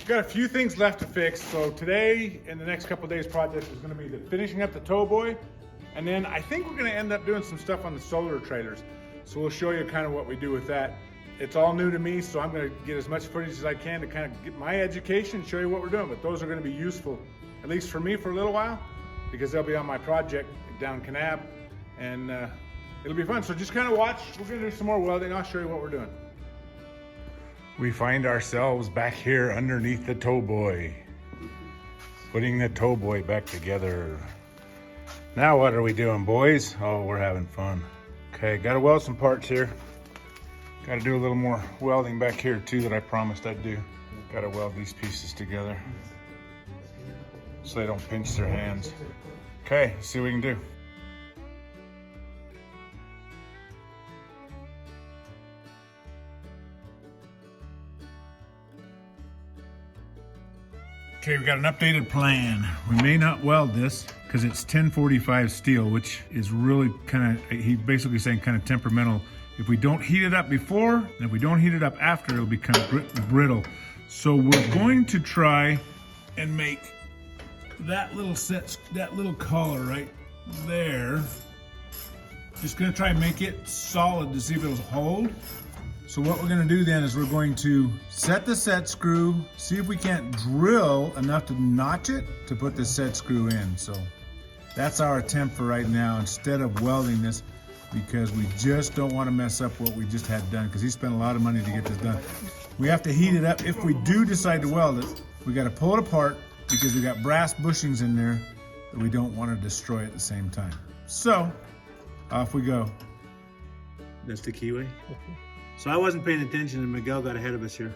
Got a few things left to fix. So today and the next couple of days project is going to be the finishing up the tow boy. And then I think we're going to end up doing some stuff on the solar trailers. So we'll show you kind of what we do with that. It's all new to me, so I'm going to get as much footage as I can to kind of get my education and show you what we're doing. But those are going to be useful, at least for me for a little while, because they'll be on my project down Kanab, and it'll be fun. So just kind of watch. We're going to do some more welding. I'll show you what we're doing. We find ourselves back here underneath the tow boy, putting the tow boy back together. Now what are we doing, boys? Oh, we're having fun. Okay, got to weld some parts here. Got to do a little more welding back here too that I promised I'd do. Got to weld these pieces together so they don't pinch their hands. Okay, let's see what we can do. Okay, we got an updated plan. We may not weld this because it's 1045 steel, which is really kind of, he's basically saying kind of temperamental. If we don't heat it up before, and if we don't heat it up after, it'll become brittle. So we're going to try and make that little collar right there. Just gonna try and make it solid to see if it'll hold. So what we're gonna do then is we're going to set the set screw, see if we can't drill enough to notch it to put the set screw in. So that's our attempt for right now, instead of welding this, because we just don't want to mess up what we just had done, because he spent a lot of money to get this done. We have to heat it up. If we do decide to weld it, we got to pull it apart because we got brass bushings in there that we don't want to destroy at the same time. So off we go. That's the keyway. So I wasn't paying attention and Miguel got ahead of us here.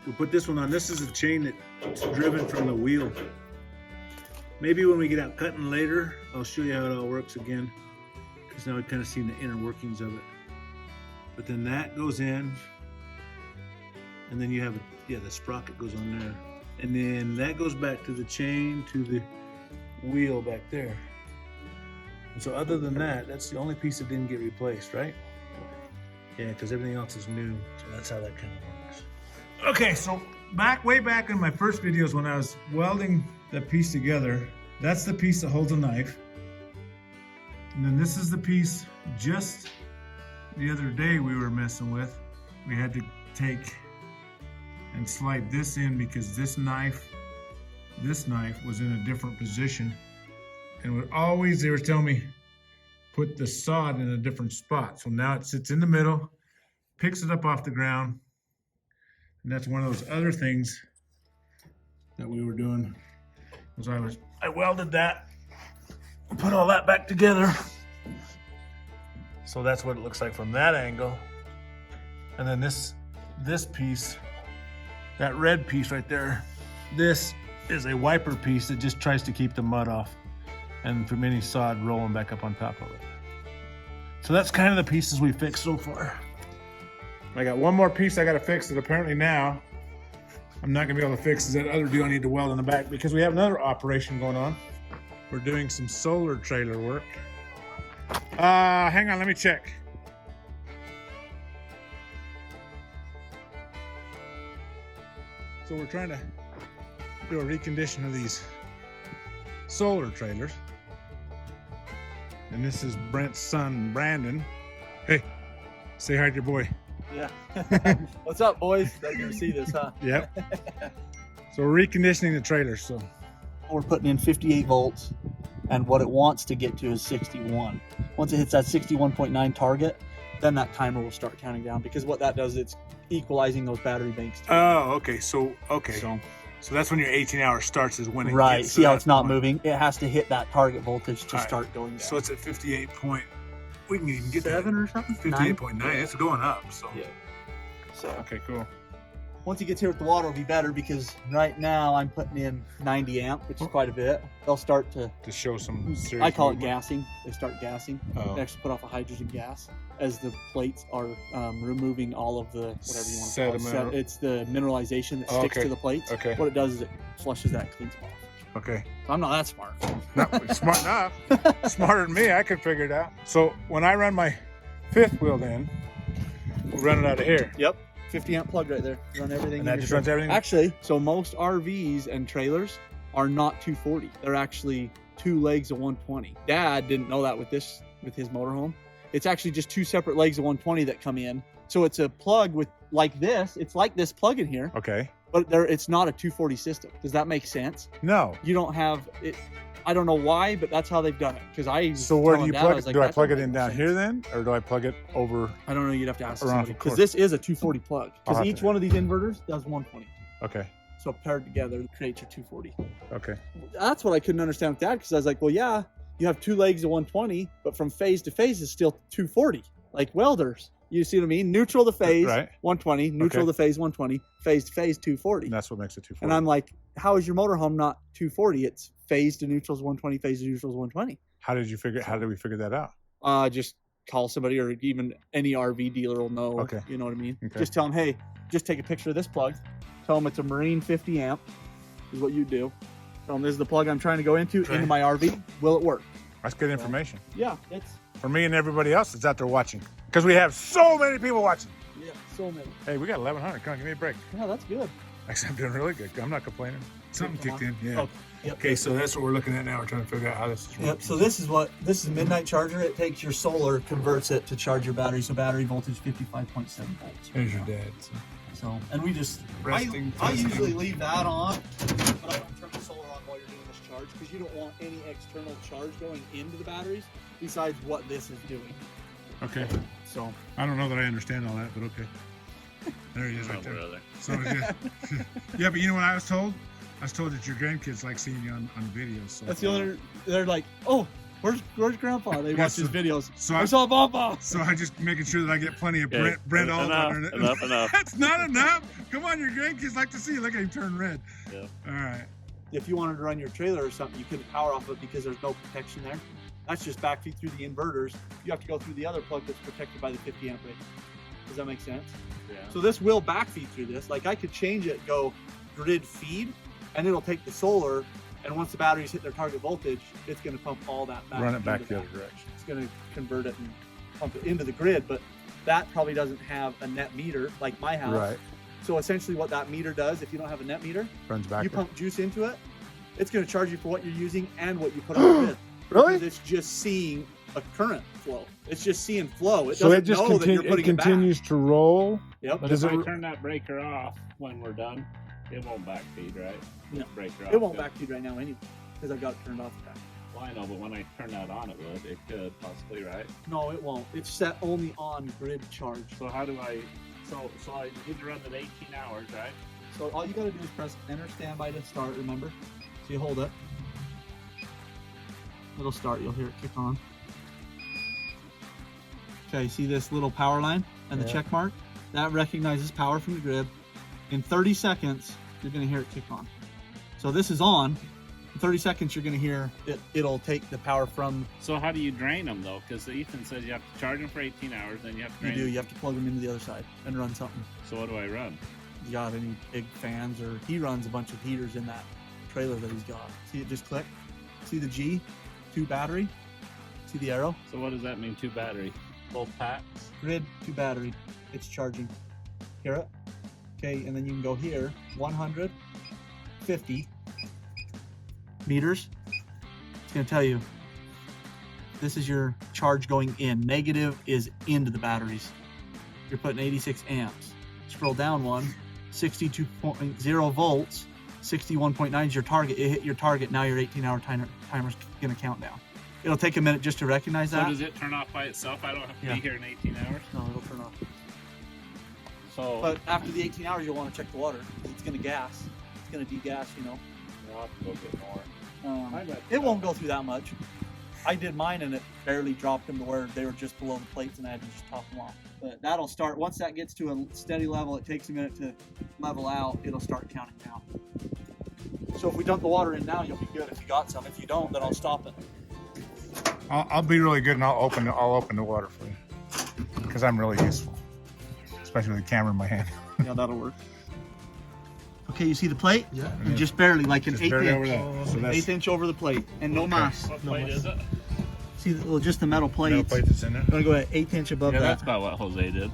We put this one on. This is a chain that's driven from the wheel. Maybe when we get out cutting later, I'll show you how it all works again, because now we've kind of seen the inner workings of it. But then that goes in, and then you have, the sprocket goes on there. And then that goes back to the chain, to the wheel back there. And so other than that, that's the only piece that didn't get replaced, right? Yeah, because everything else is new. So that's how that kind of works. Okay, so way back in my first videos when I was welding that piece together, that's the piece that holds a knife. And then this is the piece just the other day we were messing with. We had to take and slide this in because this knife was in a different position. And they were telling me, put the sod in a different spot. So now it sits in the middle, picks it up off the ground. And that's one of those other things that we were doing. Was I welded that, put all that back together. So that's what it looks like from that angle. And then this piece, that red piece right there, this is a wiper piece that just tries to keep the mud off and from any sod rolling back up on top of it. So that's kind of the pieces we fixed so far. I got one more piece I got to fix that apparently now I'm not gonna be able to fix, is that other deal I need to weld in the back, because we have another operation going on. We're doing some solar trailer work. Hang on, let me check. So we're trying to do a recondition of these solar trailers. And this is Brent's son, Brandon. Hey, say hi to your boy. Yeah. What's up, boys? Glad you see this, huh? Yep. So we're reconditioning the trailer. So we're putting in 58 volts, and what it wants to get to is 61. Once it hits that 61.9 target, then that timer will start counting down, because what that does, it's equalizing those battery banks too. Oh, okay. So that's when your 18 hours starts, is when it right. gets See how it's not moving? It has to hit that target voltage to start going down. So it's at 58 point. We can even get 7 or something. 58.9. Yeah. It's going up. So yeah. So okay, cool. once it gets here with the water, it'll be better, because right now I'm putting in 90 amp, which is quite a bit. They'll start to show some serious I call it movement. gassing. They start gassing. Oh. They actually put off a hydrogen gas as the plates are removing all of the, whatever you want to call it. Sediment. It's the mineralization that sticks to the plates. Okay. What it does is it flushes that, cleans them off. Okay. So I'm not that smart. No, smart enough. Smarter than me, I could figure it out. So when I run my fifth wheel in, we'll run it out of here. Yep. 50 amp plug right there. Run everything. And in that your just truck. runs everything? Actually, so most RVs and trailers are not 240. They're actually 2 legs of 120. Dad didn't know that with his motorhome. It's actually just 2 separate legs of 120 that come in. So it's a plug with like this. It's like this plug in here, Okay. but it's not a 240 system. Does that make sense? No. You don't have it. I don't know why, but that's how they've done it. Because So where do you plug it? Do I plug it in down sense. here then? Or do I plug it over? I don't know. You'd have to ask Around somebody. the Because cord. this is a 240 plug. I'll Because have each to- one of these inverters does 120. Okay. So paired together, it creates your 240. Okay. That's what I couldn't understand with Dad. Because I was like, well, yeah, you have 2 legs of 120, but from phase to phase is still 240. Like welders. You see what I mean? Neutral to phase, Right. 120. Neutral Okay. to phase, 120. Phase to phase, 240. And that's what makes it 240. And I'm like, how is your motorhome not 240? It's phase to neutrals 120, phase to neutrals 120. How did we figure that out? Just call somebody, or even any RV dealer will know. Okay. You know what I mean? Okay. Just tell them, hey, just take a picture of this plug. Tell them it's a Marine 50 amp is what you do. Tell them this is the plug I'm trying to go into my RV. Will it work? That's good information. Yeah, it's For me and everybody else that's out there watching. Because we have so many people watching. so many. Hey, we got 1,100. Come on, give me a break. Yeah, that's good. Actually, I'm doing really good. I'm not complaining. Something Come kicked on. in. Yeah. Oh, yep. Okay, so that's what we're looking at now. We're trying to figure out how this is working. Yep. So this is Midnight Charger. It takes your solar, converts it to charge your battery. So battery voltage 55.7 volts. There's your dad. So, and we just Resting, I testing. usually leave that on, but I want to turn the solar on while you're doing this charge because you don't want any external charge going into the batteries besides what this is doing. Okay. So I don't know that I understand all that, but okay. There he is right there. So yeah. Yeah, but you know what I was told? I was told that your grandkids like seeing you on videos. So that's the other. They're like, oh, where's Grandpa? They watch his videos. So I saw Papa. So I just making sure that I get plenty of Okay, Brent all enough. That's not enough. Come on, your grandkids like to see you. Look at him turn red. Yeah. All right. If you wanted to run your trailer or something, you couldn't power off it because there's no protection there. That's just backfeed through the inverters. You have to go through the other plug that's protected by the 50 amp rate. Does that make sense? Yeah. So this will backfeed through this. Like I could change it, go grid feed, and it'll take the solar, and once the batteries hit their target voltage, it's going to pump all that back. Run it back into the that. other direction. It's going to convert it and pump it into the grid, but that probably doesn't have a net meter like my house. Right. So essentially what that meter does, if you don't have a net meter, Runs back. you pump juice into it, it's going to charge you for what you're using and what you put on the grid. Really? Because it's just seeing a current flow. It's just seeing flow. It So doesn't it just know that you're putting it back. continues to roll. Yep. But Does if it I re- turn that breaker off when we're done, it won't backfeed, right? No. This breaker off. It won't could- backfeed right now anyway, because I've got it turned off. Back. Well, I know, but when I turn that on, it would. It could possibly, right? No, it won't. It's set only on grid charge. So how do I? So I need to run it 18 hours, right? So all you got to do is press enter standby to start. Remember, so you hold it. It'll start. You'll hear it kick on. Okay, see this little power line and the check mark? That recognizes power from the grid. In 30 seconds, you're going to hear it kick on. So this is on. In 30 seconds, you're going to hear it'll take the power from. So how do you drain them though? Because Ethan says you have to charge them for 18 hours, then you have to You drain do. them. You have to plug them into the other side and run something. So what do I run? You got any big fans, or he runs a bunch of heaters in that trailer that he's got. See it just click? See the G? 2 battery? See the arrow? So what does that mean? 2 battery, both packs. Grid 2 battery. It's charging. Hear it? Okay, and then you can go here. 150 meters. It's gonna tell you this is your charge going in. Negative is into the batteries. You're putting 86 amps. Scroll down one. 62.0 volts. 61.9 is your target. It hit your target. Now your 18-hour timer's gonna count down. It'll take a minute just to recognize So that. does it turn off by itself? I don't have to Yeah. be here in 18 hours. No, it'll turn off. So But after the 18 hours, you'll want to check the water. It's gonna gas. It's gonna degas. You know. I'll have to go get more. I got It won't go through that much. I did mine and it barely dropped them to where they were just below the plates and I had to just top them off. But that'll start, once that gets to a steady level, it takes a minute to level out, it'll start counting down. So if we dump the water in now, you'll be good if you got some. If you don't, then I'll stop it. I'll be really good and I'll open the water for you. Because I'm really useful. Especially with the camera in my hand. Yeah, that'll work. Okay, you see the plate? Yeah. Just barely, like an Just eighth barely inch. over that. So that's 1/8 inch over the plate, and no mass. What plate is it? See, just the metal plates. metal plate that's in there. I'm gonna go at 1/8 inch above Yeah, that. that's about what Jose did.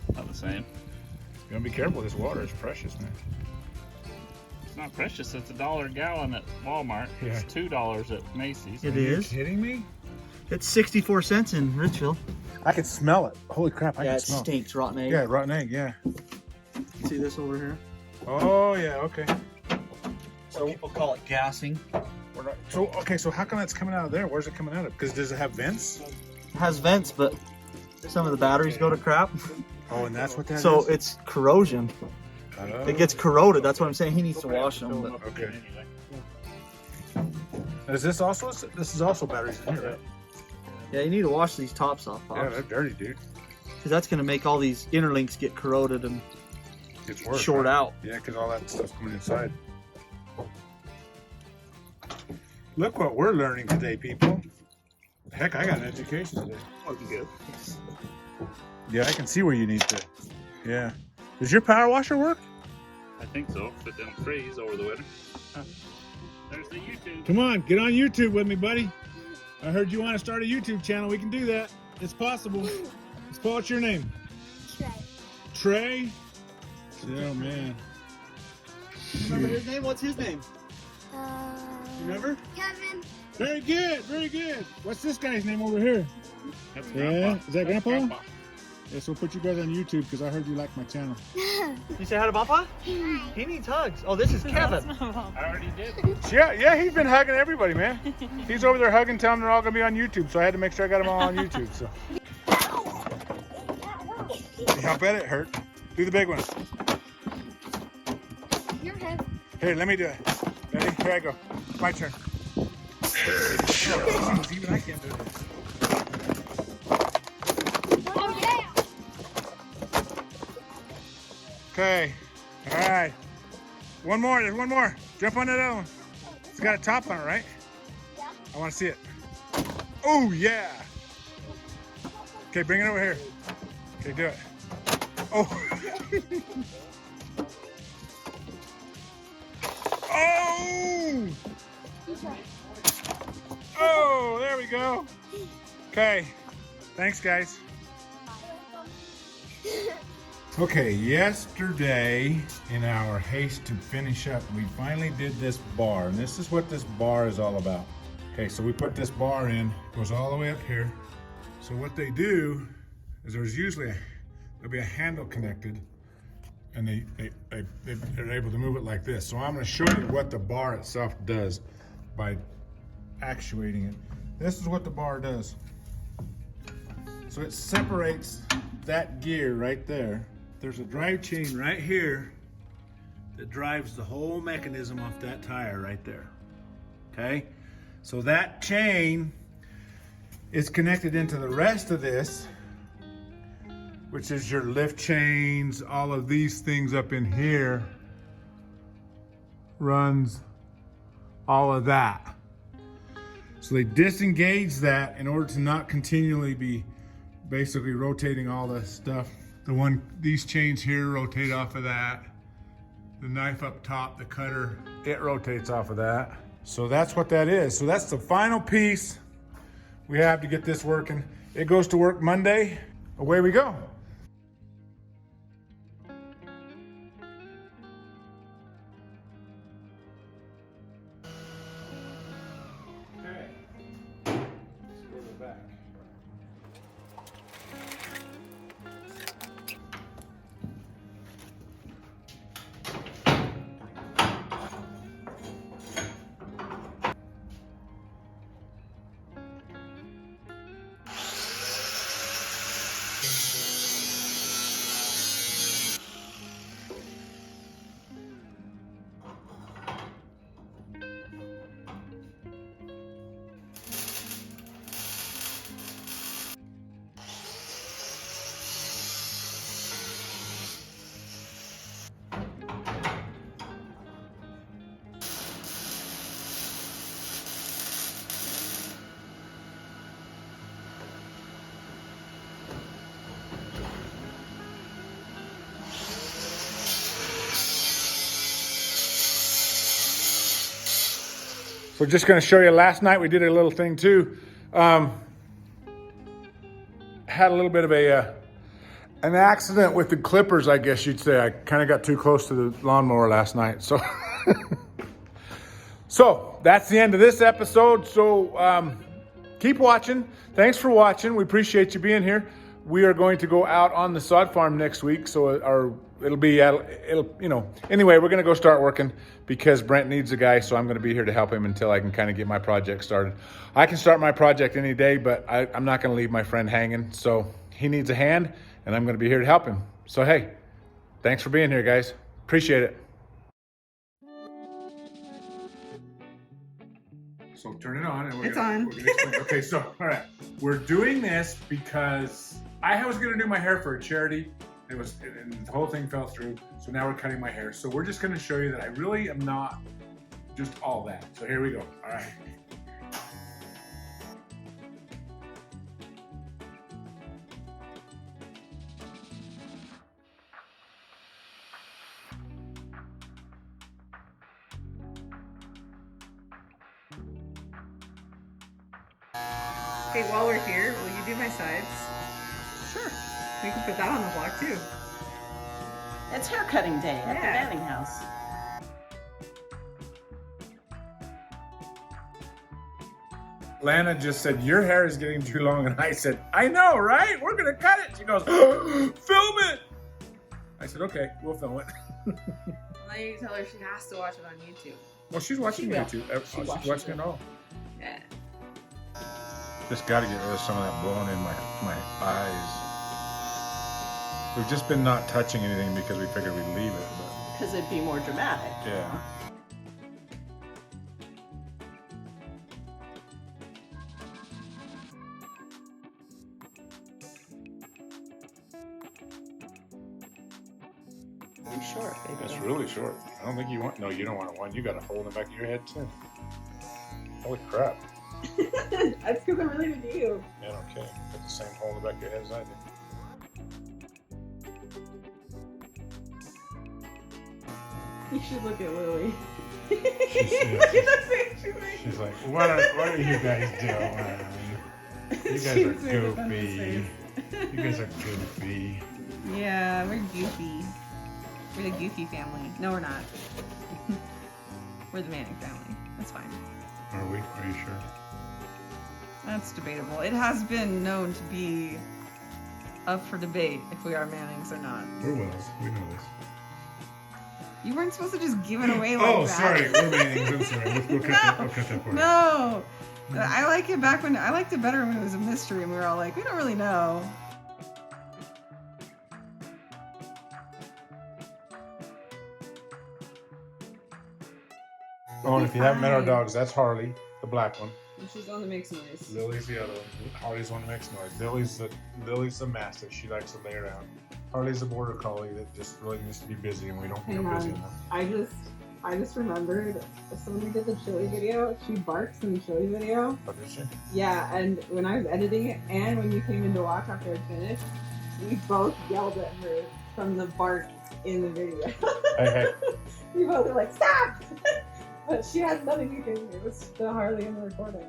About the same. You gotta be careful. This water is precious, man. It's not precious. It's $1 a gallon at Walmart. Yeah. It's $2 at Macy's. It Are you is. kidding me? It's 64 cents in Richville. I can smell it. Holy crap! I Yeah, can it smell it. stinks, rotten egg. Yeah, rotten egg. Yeah. See this over here? Oh yeah. Okay. So people call it gassing. We're not, so okay. So how come that's coming out of there? Where's it coming out of? Because does it have vents? It has vents, but some of the batteries go to crap. Oh, and that's what that is. So it's corrosion. Oh. It gets corroded. That's what I'm saying. He needs to wash them. But Okay. Is this also? This is also batteries in here, right? yeah, you need to wash these tops off, Yeah, Pops. they're dirty, dude. Because that's going to make all these interlinks get corroded and It's worse. short right? out. Yeah, because all that stuff's coming inside. Look what we're learning today, people. Heck, I got an education today. Good. Yeah, I can see where you need to. Yeah. Does your power washer work? I think so. If it don't freeze over the winter. There's the YouTube. Come on, get on YouTube with me, buddy. I heard you want to start a YouTube channel. We can do that. It's possible. Paul, what's your name? Trey? Oh, man. Remember his name? What's his name? Remember? Kevin. Very good, very good. What's this guy's name over here? That's Yeah, Grandpa. is that That's Grandpa? Yes, we'll put you guys on YouTube because I heard you like my channel. You say hi to Papa? He needs hugs. Oh, this is Kevin. I already did. Yeah, he's been hugging everybody, man. He's over there hugging, telling them they're all gonna be on YouTube, so I had to make sure I got them all on YouTube. So. I bet it hurt. Do the big one. Your head. Here, let me do it. Ready? Here I go. My turn. Even I can't do this. Oh yeah. Okay. All right. One more. There's one more. Jump on that other one. It's got a top on it, right? Yeah. I want to see it. Oh, yeah. Okay, bring it over here. Okay, do it. Oh. Oh. Oh, there we go. Okay. Thanks, guys. Okay, yesterday, in our haste to finish up, we finally did this bar, and this is what this bar is all about. Okay, so we put this bar in, goes all the way up here. So what they do is there's usually there'll be a handle connected, and they're able to move it like this. So I'm going to show you what the bar itself does by actuating it. This is what the bar does. So it separates that gear right there. There's a drive chain right here that drives the whole mechanism off that tire right there. Okay? So that chain is connected into the rest of this, which is your lift chains, all of these things up in here, runs all of that. So they disengage that in order to not continually be basically rotating all the stuff. These chains here rotate off of that. The knife up top, the cutter, it rotates off of that. So that's what that is. So that's the final piece we have to get this working. It goes to work Monday. Away we go. Okay. Let's go to the back. So just going to show you, last night we did a little thing too. Had a little bit of a An accident with the clippers, I guess you'd say. I kind of got too close to the lawnmower last night. So, so that's the end of this episode. So keep watching. Thanks for watching. We appreciate you being here. We are going to go out on the sod farm next week. So anyway, we're going to go start working because Brent needs a guy. So I'm going to be here to help him until I can kind of get my project started. I can start my project any day, but I'm not going to leave my friend hanging. So he needs a hand. And I'm going to be here to help him. So, hey, thanks for being here, guys. Appreciate it. So turn it on. And It's on. We're gonna explain. Okay, so, all right. We're doing this because I was going to do my hair for a charity. And the whole thing fell through. So now we're cutting my hair. So we're just going to show you that I really am not just all that. So here we go. All right. Okay, while we're here, will you do my sides? Sure. We can put that on the vlog too. It's hair cutting day at the Yeah. Banning House. Lana just said, your hair is getting too long. And I said, I know, right? We're going to cut it. She goes, film it. I said, okay, we'll film it. Well, now you tell her she has to watch it on YouTube. Well, she's watching She will. YouTube. She She's watches watching it. it all. Yeah. Just got to get rid of some of that blowing in my eyes. We've just been not touching anything because we figured we'd leave it. Because it'd be more dramatic. But yeah. Pretty short, baby. That's really short. I don't think you want. No, you don't want one. You got a hole in the back of your head too. Holy crap! That's because I'm related to you. Man, okay. Got the same hole in the back of your head as I do. You should look at Lily. She's Look at the face she's making. She's like, what are you guys doing? You guys are She's making fun of goofy. his face. You guys are goofy. Yeah, we're goofy. We're the goofy family. No, we're not. We're the Manning family. That's fine. Are we? Are you sure? That's debatable. It has been known to be up for debate if we are Mannings or not. We're Wells. We know this. You weren't supposed to just give it away like Oh, that. sorry. We're Mannings. I'm sorry. We'll cut that. I'll cut that for you. No. I liked it better when it was a mystery and we were all like, we don't really know. Oh, and if you haven't met our Fine. dogs, that's Harley, the black one. She's the one that makes noise. Lily's the other one. Harley's the one that makes noise. Lily's the mastiff. She likes to lay around. Harley's a border collie that just really needs to be busy, and we don't get Hang busy on. enough. I just remembered, so when we did the chili video, she barks in the chili video. Oh, did she? Yeah, and when I was editing it and when you came in to watch after I finished, we both yelled at her from the bark in the video. Hey. We both were like, stop! But she has nothing to do with it. It was the Harley in the recording.